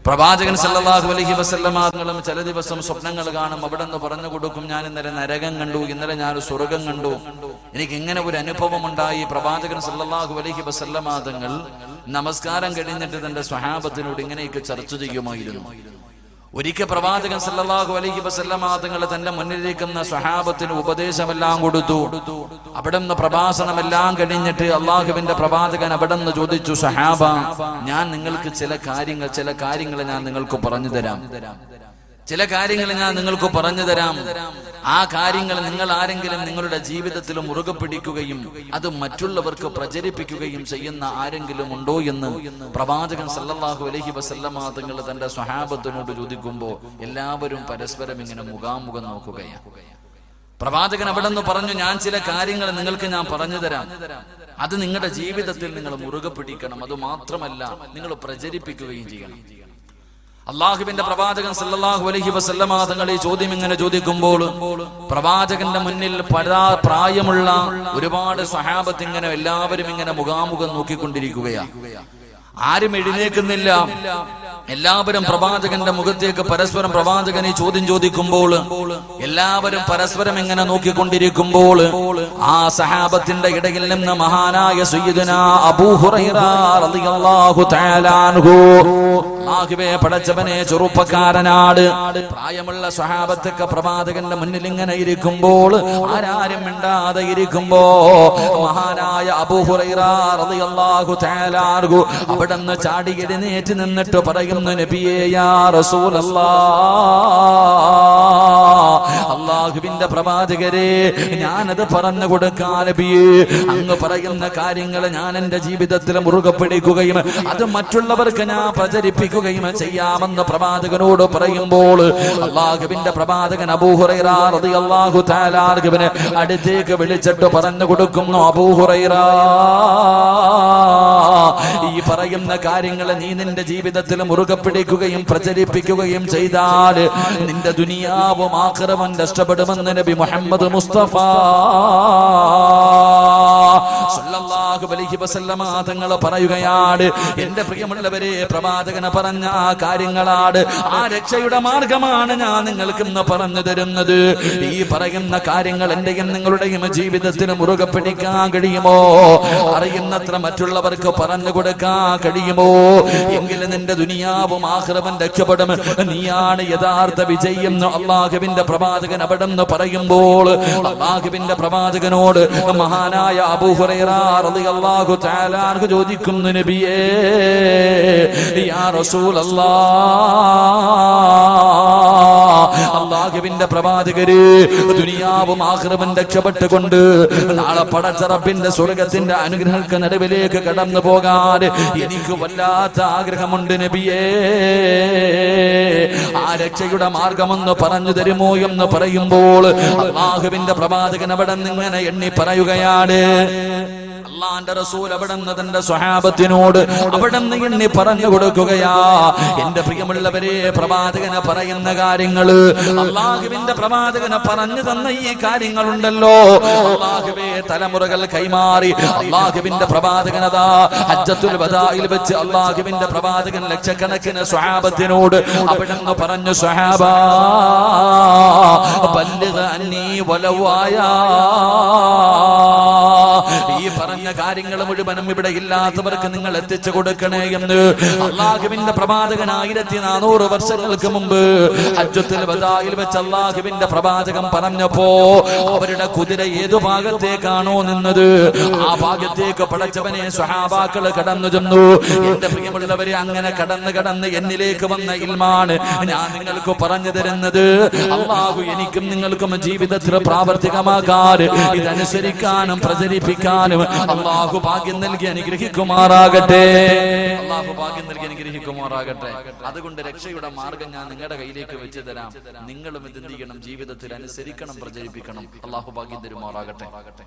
പ്രവാചകൻ സല്ലല്ലാഹു അലൈഹി വസല്ലമ തങ്ങളും ചില ദിവസം സ്വപ്നങ്ങൾ കാണും. അവിടെ നിന്ന് പറഞ്ഞു കൊടുക്കും, ഞാൻ ഇന്നലെ നരകം കണ്ടു, ഇന്നലെ ഞാൻ സ്വർഗം കണ്ടു, എനിക്ക് ഇങ്ങനെ ഒരു അനുഭവം ഉണ്ടായി. പ്രവാചകൻ സല്ലല്ലാഹു അലൈഹി വസല്ലമ തങ്ങൾ നമസ്കാരം കഴിഞ്ഞിട്ട് തന്റെ സ്വഹാബത്തിനോട് ഇങ്ങനെയൊക്കെ ചർച്ച ചെയ്യുമായിരുന്നു. ഒരിക്കൽ പ്രവാചകൻ സല്ലല്ലാഹു അലൈഹി വസല്ലമ തങ്ങൾ തന്റെ മുന്നിലിരിക്കുന്ന സ്വഹാബത്തിന് ഉപദേശമെല്ലാം കൊടുത്തു. അവിടെ നിന്ന് പ്രഭാഷണമെല്ലാം കഴിഞ്ഞിട്ട് അള്ളാഹുവിന്റെ പ്രവാചകൻ അവിടെ നിന്ന് ചോദിച്ചു, സ്വഹാബ, ഞാൻ നിങ്ങൾക്ക് ചില കാര്യങ്ങൾ ഞാൻ നിങ്ങൾക്ക് പറഞ്ഞു തരാം. ആ കാര്യങ്ങൾ നിങ്ങൾ ആരെങ്കിലും നിങ്ങളുടെ ജീവിതത്തിൽ മുറുകെ പിടിക്കുകയും അത് മറ്റുള്ളവർക്ക് പ്രചരിപ്പിക്കുകയും ചെയ്യുന്ന ആരെങ്കിലും ഉണ്ടോ എന്ന് പ്രവാചകൻ സല്ലല്ലാഹു അലൈഹി വസല്ലമ തങ്ങൾ തന്റെ സ്വഹാബത്തിനോട് ചോദിക്കുമ്പോൾ എല്ലാവരും പരസ്പരം ഇങ്ങനെ മുഖാമുഖം നോക്കുകയാണ്. പ്രവാചകൻ അവിടെ നിന്ന് പറഞ്ഞു, ഞാൻ ചില കാര്യങ്ങൾ നിങ്ങൾക്ക് ഞാൻ പറഞ്ഞു തരാം, അത് നിങ്ങളുടെ ജീവിതത്തിൽ നിങ്ങൾ മുറുകെ പിടിക്കണം, അത് മാത്രമല്ല നിങ്ങൾ പ്രചരിപ്പിക്കുകയും ചെയ്യണം. അള്ളാഹുവിന്റെ പ്രവാചകൻ സല്ലല്ലാഹു അലൈഹി വസല്ലമ തങ്ങൾ ഈ ചോദ്യം ഇങ്ങനെ ചോദിക്കുമ്പോൾ പ്രവാചകന്റെ മുന്നിൽ പ്രായമുള്ള ഒരുപാട് സ്വഹാബത്ത് ഇങ്ങനെ എല്ലാവരും ഇങ്ങനെ മുഖാമുഖം നോക്കിക്കൊണ്ടിരിക്കുകയാണ്. ആരും എഴുന്നേൽക്കുന്നില്ല. എല്ലാവരും പ്രവാചകന്റെ മുഖത്തേക്ക് പരസ്പരം പ്രവാചകൻ ഈ ചോദ്യം ചോദിക്കുമ്പോൾ എല്ലാവരും പരസ്പരം ഇങ്ങനെ നോക്കിക്കൊണ്ടിരിക്കുമ്പോൾ ആ സഹാബത്തിന്റെ ഇടയിൽ നിന്ന് മഹാനായ സയ്യിദുനാ അബൂ ഹുറൈറ റളിയല്ലാഹു തആല അൻഹു, അല്ലാഹുവേ പടച്ചവനെ, ചെറുപ്പക്കാരനാട് പ്രായമുള്ള സ്വഹാബത്തൊക്കെ പ്രവാചകന്റെ മുന്നിൽ ഇങ്ങനെ ഇരിക്കുമ്പോൾ ആരാരും മിണ്ടാതെ ഇരിക്കുമ്പോ മഹാനായ അബൂ ഹുറൈറ റളിയല്ലാഹു തആല അൻഹു അവിടുന്ന് ചാടി എഴുന്നേറ്റ് നിന്നിട്ട് പറയും, നബിയേ യാ റസൂലല്ലാഹ്, അല്ലാഹുവിന്റെ പ്രവാചകരെ, ഞാനത് പറഞ്ഞു കൊടുക്കാൻ നബിയേ, അങ്ങ് പറയുന്ന കാര്യങ്ങൾ ഞാൻ എന്റെ ജീവിതത്തിൽ മുറുകെ പിടിക്കുകയും അത് മറ്റുള്ളവർക്ക് ഞാൻ പ്രചരിപ്പിക്കുകയും ചെയ്യാമെന്ന് പ്രവാചകനോട് പറയുമ്പോൾ അല്ലാഹുവിന്റെ പ്രവാചകൻ അബൂ ഹുറൈറ റളിയല്ലാഹു തആല അൻഹുവിനെ അടുത്തേക്ക് വിളിച്ചിട്ട് പറഞ്ഞു കൊടുക്കുന്നു, അബൂ ഹുറൈറ, ഈ പറയുന്ന കാര്യങ്ങൾ നീ നിന്റെ ജീവിതത്തിൽ മുറുകെ പിടിക്കുകയും പ്രചരിപ്പിക്കുകയും ചെയ്താൽ നിന്റെ ദുനിയാവും ആഖിറവും നഷ്ടപ്പെടുമെന്ന് നബി മുഹമ്മദ് മുസ്തഫ സല്ലല്ലാഹു അലൈഹി വസല്ലമ തങ്ങൾ പറയുകയാണ്. എന്റെ പ്രിയമുള്ളവരെ, പ്രവാചകനെ പറഞ്ഞ ആ കാര്യങ്ങളാണ്, ആ രക്ഷയുടെ മാർഗമാണ് ഞാൻ നിങ്ങൾക്ക് ഇന്ന് പറഞ്ഞു തരുന്നത്. ഈ പറയുന്ന കാര്യങ്ങൾ എന്റെയും നിങ്ങളുടെയും ജീവിതത്തിന് മുറുകെ പിടിക്കാൻ കഴിയുമോ? അറിയുന്നത്ര മറ്റുള്ളവർക്ക് പറഞ്ഞു കൊടുക്കാൻ കഴിയുമോ? എങ്കിലും നിന്റെ ദുനിയാവും ആഖിറവും രക്ഷപ്പെടും, നീയാണ് യഥാർത്ഥ വിജയം എന്ന് അല്ലാഹുവിന്റെ പ്രവാചകൻ അവിടെ നിന്ന് പറയുമ്പോൾ അല്ലാഹുവിന്റെ പ്രവാചകനോട് മഹാനായ അബൂ ഹുറൈറ റളിയല്ലാഹു തആല അൻഹു ചോദിക്കുന്നു, നബിയേ യാ റസൂലല്ലാഹ്, അല്ലാഹുവിന്റെ പ്രവാചകരെ, ദുനിയാവും ആഖിറവും രക്ഷപ്പെട്ടുകൊണ്ട് നാളെ പടച്ച റബ്ബിന്റെ സ്വർഗ്ഗത്തിന്റെ അനുഗ്രഹങ്ങൾക്ക് നടുവിലേക്ക് കടന്നു പോകാൻ എനിക്ക് വല്ലാത്ത ആഗ്രഹമുണ്ട് നബിയേ, ആ രക്ഷയുടെ മാർഗമെന്ന് പറഞ്ഞു തരുമോ എന്ന് പറയുമ്പോൾ അല്ലാഹുവിന്റെ പ്രവാചകൻ അവിടെ നിന്നിങ്ങനെ എണ്ണി പറയുകയാണ്. അല്ലാഹുവിന്റെ റസൂൽ അവിടുന്ന് തന്റെ സ്വഹാബത്തിനോട് അവിടുന്ന് എണ്ണി പറഞ്ഞു കൊടുക്കുകയാ, എന്റെ പ്രിയമുള്ളവരെ, പ്രവാചകനെ പറയുന്ന കാര്യങ്ങള്, അല്ലാഹുവിന്റെ പ്രവാചകനെ പറഞ്ഞു തന്ന ഈ കാര്യങ്ങളുണ്ടല്ലോ, അല്ലാഹുവേ തലമുറകൾ കൈമാറി അല്ലാഹുവിന്റെ പ്രവാചകനതാ ഹജ്ജത്തുൽ വദാഇൽ വെച്ച് അല്ലാഹുവിന്റെ പ്രവാചകൻ ലക്ഷക്കണക്കിന് സ്വഹാബത്തിനോട് അവിടുന്ന് പറഞ്ഞു, സ്വഹാബാ ബല്ലിഗ് അന്നീ വലൗ ആയാ, ഈ പറഞ്ഞ കാര്യങ്ങൾ മുഴുവനും ഇവിടെ ഇല്ലാത്തവർക്ക് നിങ്ങൾ എത്തിച്ചു കൊടുക്കണേ എന്ന് അല്ലാഹുവിന്റെ പ്രവാചകൻ 1400 വർഷങ്ങൾക്ക് മുമ്പ് ഹജ്ജത്തുൽ വദാഇൽ വെച്ച് അല്ലാഹുവിന്റെ പ്രവാചകൻ പറഞ്ഞപ്പോ അവരുടെ കുതിര ഏതു ഭാഗത്തേക്കാണോ നിന്നത് ആ ഭാഗത്തേക്ക് പടച്ചവനെ സ്വഹാബാക്കൾ കടന്നു ചെന്നു. എന്റെ പ്രിയമുള്ളവരെ, അങ്ങനെ കടന്ന് എന്നിലേക്ക് വന്ന ഇൽമാണ് ഞാൻ നിങ്ങൾക്ക് പറഞ്ഞു തരുന്നത്. അല്ലാഹു എനിക്കും നിങ്ങൾക്കും ജീവിതത്തിൽ പ്രാവർത്തികമാക്കാൻ, ഇതനുസരിക്കാനും പ്രചരിപ്പിക്കാനും അല്ലാഹു ഭാഗ്യം നൽകി അനുഗ്രഹിക്കുമാറാകട്ടെ. അല്ലാഹു ഭാഗ്യം നൽകി അനുഗ്രഹിക്കുമാറാകട്ടെ. അതുകൊണ്ട് രക്ഷയുടെ മാർഗം ഞാൻ നിങ്ങളുടെ കയ്യിലേക്ക് വെച്ച് തരാം. നിങ്ങളും ഇത് എന്ത് ചെയ്യണം? ജീവിതത്തിൽ അനുസരിക്കണം, പ്രചരിപ്പിക്കണം. അല്ലാഹു ഭാഗ്യം തരുമാറാകട്ടെ.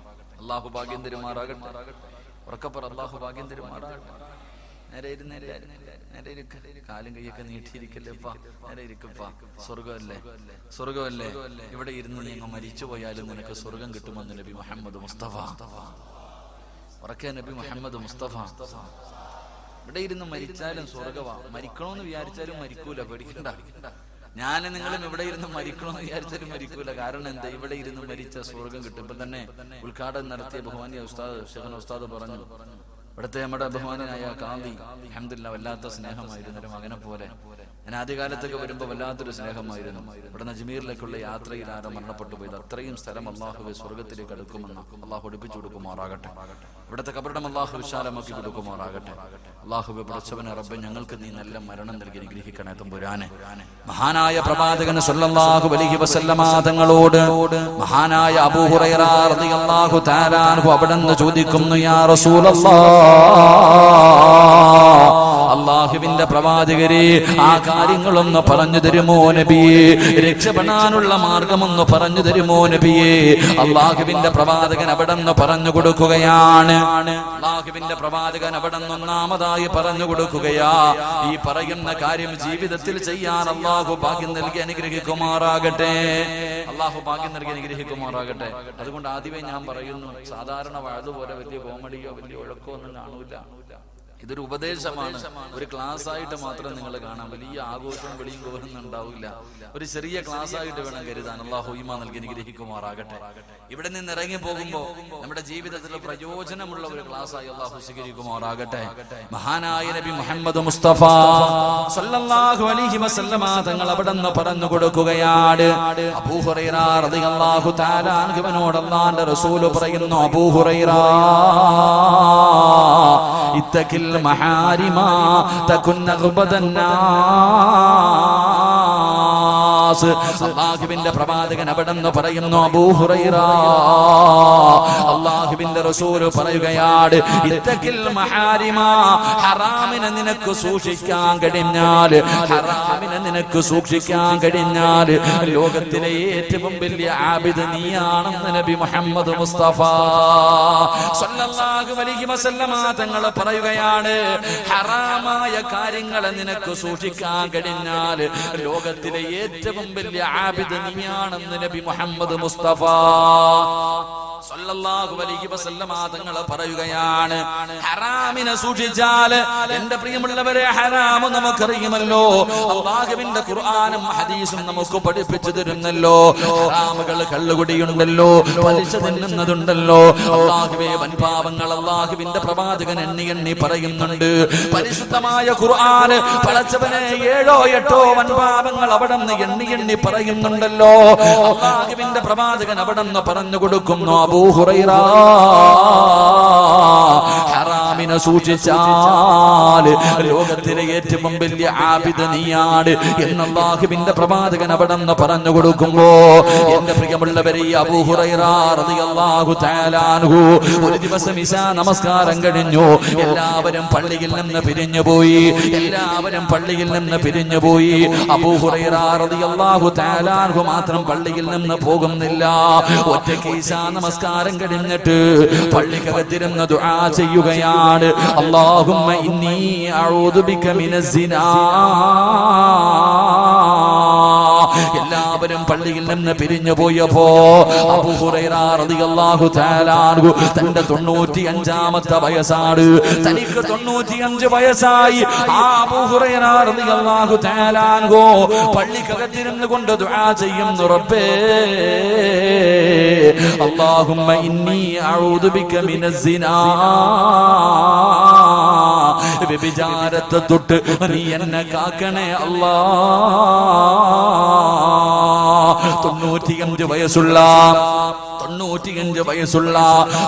അല്ലാഹു ഭാഗ്യം തരുമാറാകട്ടെ. ഉറക്കപ്പറ, അല്ലാഹു ഭാഗ്യം തരുമാറാകട്ടെ. നേരെ ഇരിക്ക, കാലും കൈയൊക്കെ നീട്ടിയിരിക്കല്ലേപ്പാ, നേരെ ഇരിക്കപ്പാ. സ്വർഗമല്ലേ ഇവിടെ ഇരുന്ന് നീ മരിച്ചു പോയാലും നിനക്ക് സ്വർഗം കിട്ടുമെന്ന് നബി മുഹമ്മദ് മുസ്തഫ. ഉറക്കെ നബി മുഹമ്മദ് മുസ്തഫ ഇവിടെ ഇരുന്ന് മരിച്ചാലും സ്വർഗവാ, മരിക്കണമെന്ന് വിചാരിച്ചാലും മരിക്കൂല, പേടിക്കണ്ട. ഞാൻ നിങ്ങളും ഇവിടെ ഇരുന്ന് മരിക്കണമെന്ന് വിചാരിച്ചാലും മരിക്കൂല. കാരണം എന്താ? ഇവിടെ ഇരുന്ന് മരിച്ച സ്വർഗം കിട്ടും. ഇപ്പൊ തന്നെ ഉദ്ഘാടനം നടത്തിയ ബഹുമാനിയ ഉസ്താദ് ഷെഖൻ ഉസ്താദ് പറഞ്ഞു, ഇവിടുത്തെ നമ്മുടെ ബഹുമാനായ കാന്തി അൽഹംദുലില്ലാഹ് വല്ലാത്ത സ്നേഹമായിരുന്നു ഒരു മകനെ പോലെ. ഞാൻ ആദ്യകാലത്തൊക്കെ വരുമ്പോൾ വല്ലാത്തൊരു സ്നേഹമായിരുന്നു. ഇവിടെ അജ്മീറിലേക്കുള്ള യാത്രയിൽ ആരോ മരണപ്പെട്ടു പോയത്. അത്രയും സ്ഥലം അള്ളാഹുവെ സ്വർഗത്തിലേക്ക് അടുക്കുമെന്ന് അള്ളാഹു ഒടിപ്പിച്ചു കൊടുക്കുമാറാകട്ടെ. ഇവിടുത്തെ കബറിടം അള്ളാഹു വിശാലമാക്കി കൊടുക്കുമാറാകട്ടെ. അള്ളാഹുവെ പടച്ചവനെ റബ്ബേ, ഞങ്ങൾക്ക് നീ നല്ല മരണം നൽകി അനുഗ്രഹിക്കണേ തമ്പുരാനെ. മഹാനായ പ്രവാചകൻ സല്ലല്ലാഹു അലൈഹി വസല്ലമ തങ്ങളോട് മഹാനായ അബൂ ഹുറൈറ റളിയല്ലാഹു തആല അൻഹു അവിടുന്ന് ചോദിക്കുന്നു, യാ റസൂലല്ലാഹ്, അള്ളാഹുവിന്റെ പ്രവാചകരെ, ആ കാര്യങ്ങളൊന്ന് പറഞ്ഞു തരുമോ നബിയേ? രക്ഷപ്പെടാനുള്ള മാർഗമൊന്ന് പറഞ്ഞു തരുമോ നബിയേ? അള്ളാഹുവിന്റെ പ്രവാചകൻ അവിടെന്ന് പറഞ്ഞു കൊടുക്കുകയാണ്. അള്ളാഹുവിന്റെ പ്രവാചകൻ അവിടെന്ന് ഒന്നാമതായി പറഞ്ഞു കൊടുക്കുകയാ, ഈ പറയുന്ന കാര്യം ജീവിതത്തിൽ ചെയ്യാൻ അള്ളാഹു ഭാഗ്യം നൽകി അനുഗ്രഹിക്കുമാറാകട്ടെ. അള്ളാഹു ഭാഗ്യം നൽകി അനുഗ്രഹിക്കുമാറാകട്ടെ. അതുകൊണ്ട് ആദ്യമേ ഞാൻ പറയുന്നു, സാധാരണ വഅദ് വലിയ കോമഡിയോ വലിയ ഒഴക്കോ ഒന്നും കാണൂല. ഇതൊരു ഉപദേശമാണ്. ഒരു ക്ലാസ് ആയിട്ട് മാത്രം നിങ്ങൾ കാണാം. വലിയ ആഘോഷവും വെളിയും കോരുന്നും ഉണ്ടാവില്ല. ഒരു ചെറിയ ക്ലാസ് ആയിട്ട് വേണം കരുതാൻ. അല്ലാഹു ഈമാൻ നൽകി അനുഗ്രഹിക്കുമാറാകട്ടെ. ഇവിടെ നിന്ന് ഇറങ്ങി പോകുമ്പോൾ നമ്മുടെ ജീവിതത്തിൽ പ്രയോജനമുള്ള ഒരു ക്ലാസ് ആയി അല്ലാഹു സ്വീകരിക്കുമാറാകട്ടെ. മഹാനായ നബി മുഹമ്മദ് മുസ്തഫ സല്ലല്ലാഹു അലൈഹി വസല്ലമ തങ്ങൾ അവിടെന്ന് പറഞ്ഞു കൊടുക്കുകയാണ്. അബൂ ഹുറൈറ റളിയല്ലാഹു തആല അൻഹുവിനോട് അല്ലാഹുവിന്റെ റസൂൽ പറയുന്നു, അബൂ ഹുറൈറ, ഇത്തഖിൽ മഹാരിമാ തകുൻ നഗ്ബദന്നാസ്. അല്ലാഹുവിന്റെ പ്രവാചകൻ അവിടെന്ന് പറയുന്നു, അബൂ ഹുറൈറ, അല്ലാഹുവിന്റെ റസൂൽ പറയുകയാണ്, ഇത്തഖിൽ മഹാരിമാ, ഹറാമിനെ നിനക്ക് സൂക്ഷിക്കാൻ കഴിഞ്ഞാൽ, ഹറാമിനെ നിനക്ക് സൂക്ഷിക്കാൻ കഴിഞ്ഞാൽ ലോകത്തിലെ ഏറ്റവും വലിയ ആബിദ് നീയാണെന്ന് നബി മുഹമ്മദ് മുസ്തഫ സല്ലല്ലാഹു അലൈഹി വസല്ലമ തങ്ങൾ പറയുകയാണ്. ഹറാമായ കാര്യങ്ങളെ നിനക്ക് സൂക്ഷിക്കാൻ കഴിഞ്ഞാൽ ലോകത്തിലെ ഏറ്റവും വലിയ ആബിദ് നീയാണെന്ന് നബി മുഹമ്മദ് മുസ്തഫ സല്ലല്ലാഹു അലൈഹി വസല്ലമ തങ്ങൾ പറയുകയാണ്. ഹറാമിനെ സൂക്ഷിച്ചാൽ, എന്റെ പ്രിയമുള്ളവരെ, ഹറാം നമുക്കറിയുമല്ലോ. അല്ലാഹുവിന്റെ ഖുർആനും ഹദീസും നമുക്ക് പഠിപ്പിച്ചു തരുന്നല്ലോ. ഹറാമുകൾ, കള്ളുകുടിയുണ്ടല്ലോ, പലിശ തിന്നുന്നതുണ്ടല്ലോ. അല്ലാഹുവേ, വൻപാപങ്ങൾ അല്ലാഹുവിന്റെ പ്രവാചകൻ എണ്ണി എണ്ണി പറയുന്നുണ്ട്. പരിശുദ്ധമായ ഖുർആൻ പടച്ചവനെ 7 or 8 വൻപാപങ്ങൾ അവിടെ നിന്ന് എണ്ണി എണ്ണി പറയുന്നുണ്ടല്ലോ. അല്ലാഹുവിന്റെ പ്രവാചകൻ അവിടെ നിന്ന് പറഞ്ഞു കൊടുക്കുന്നു, അബൂ ഹുറൈറ, ഹറാമിനെ സൂക്ഷിച്ചാൽ ലോകത്തിലെ ഏറ്റവും വലിയ ആബിദ് നീയാണ് എന്ന് അല്ലാഹുവിന്റെ പ്രവാചകൻ അവിടെ നിന്ന് പറഞ്ഞു കൊടുക്കുമ്പോ, എന്റെ പ്രിയമുള്ളവരെ, അബൂ ഹുറൈറ റളിയല്ലാഹു തആല അൻഹു ഒരു ദിവസം ഇശാ നമസ്കാരം കഴിഞ്ഞു. എല്ലാവരും പള്ളിയിൽ നിന്ന് പിരിഞ്ഞുപോയി. അബൂ ഹുറൈറ റളിയല്ലാഹു തആല അൻഹു മാത്രം പള്ളിയിൽ നിന്ന് പോകുന്നില്ല. ഒറ്റയ്ക്ക് ഇശാ നമസ്കാരം കഴിഞ്ഞിട്ട് പള്ളിക്കകത്തിരുന്ന് ദുആ ചെയ്യുകയാണ്. അല്ലാഹുമ്മ ഇന്നി അഊദു ബിക മിനസ് സിനാ. എല്ലാവരും പള്ളിയിൽ നിന്ന് പിരിഞ്ഞു പോയപ്പോ അബൂ ഹുറൈറ റളിയല്ലാഹു തആല അൻഹു തന്റെ 95ാമത്തെ വയസ്സാണ്. തനിക്ക് 95 വയസ്സായി. ആ അബൂ ഹുറൈറ റളിയല്ലാഹു തആല അൻഹു പള്ളിക്കകത്തിരുന്ന് കൊണ്ട് ദുആ ചെയ്യുന്നു, റബ്ബേ, അല്ലാഹുമ്മ ഇന്നി അഊദു ബിക മിനസ് സിനാ. വ്യഭിചാരത്തെ തൊട്ട് നീ എന്നെ കാക്കണേ അല്ലാ. 95 വയസ്സുള്ള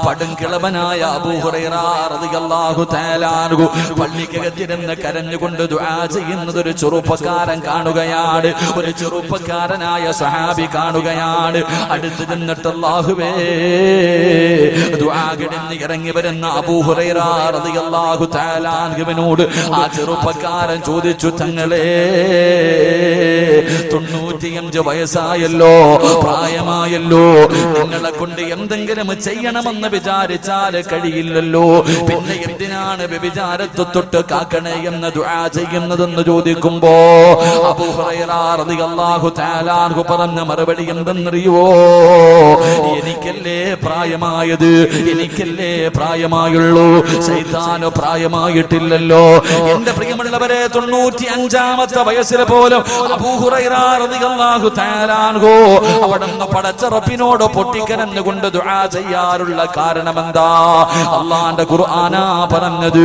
പടുംകിളവനായ അബൂ ഹുറൈറ റളിയല്ലാഹു തആല അൻഹു പള്ളിക്കകത്തിരുന്ന് കരഞ്ഞുകൊണ്ട് ദുആ ചെയ്യുന്നത് ഒരു ചെറുപ്പക്കാരൻ കാണുകയാണ്. ഒരു ചെറുപ്പക്കാരനായ സ്വഹാബി കാണുകയാണ്. അടുത്ത് ചെന്നിട്ട്, അല്ലാഹുവേ, ദുആ കഴിഞ്ഞ് ഇറങ്ങി വരുന്ന അബൂ ഹുറൈറ റളിയല്ലാഹു തആല അൻഹുവിനോട് ആ ചെറുപ്പക്കാരൻ ചോദിച്ചു, തങ്ങളെ, 95 വയസ്സായല്ലോ, പ്രായമായല്ലോ, നിങ്ങളെ കൊണ്ട് എന്തെങ്കിലും ചെയ്യണമെന്ന് വിചാരിച്ചാൽ കഴിയില്ലല്ലോ, പിന്നെ എന്തിനാണ് വ്യഭിചാരത്തെ തൊട്ട് കാക്കണേ എന്ന് ദുആ ചെയ്യുന്നതെന്ന് ചോദിക്കുമ്പോ അബൂ ഹുറൈറ റളിയല്ലാഹു തആല അൻഹു പറഞ്ഞ മറുപടി എന്തെന്നറിയോ? എനിക്കല്ലേ പ്രായമായത്, എനിക്കല്ലേ പ്രായമായുള്ളൂ, ശൈത്താന് പ്രായമായിട്ടില്ലല്ലോ. എന്റെ പ്രിയമുള്ളവരെ, 95-ാമത്തെ വയസ്സിൽ പോലും അബൂ ഹുറൈറ റളിയല്ലാഹു തആല അൻഹു അവിടുന്ന് പടച്ച റബ്ബിനോട് പൊട്ടിക്കരഞ്ഞുകൊണ്ട് ദുആ ചെയ്യാറുള്ള കാരണം എന്താ? അല്ലാഹുവിന്റെ ഖുർആനാ പറഞ്ഞത്.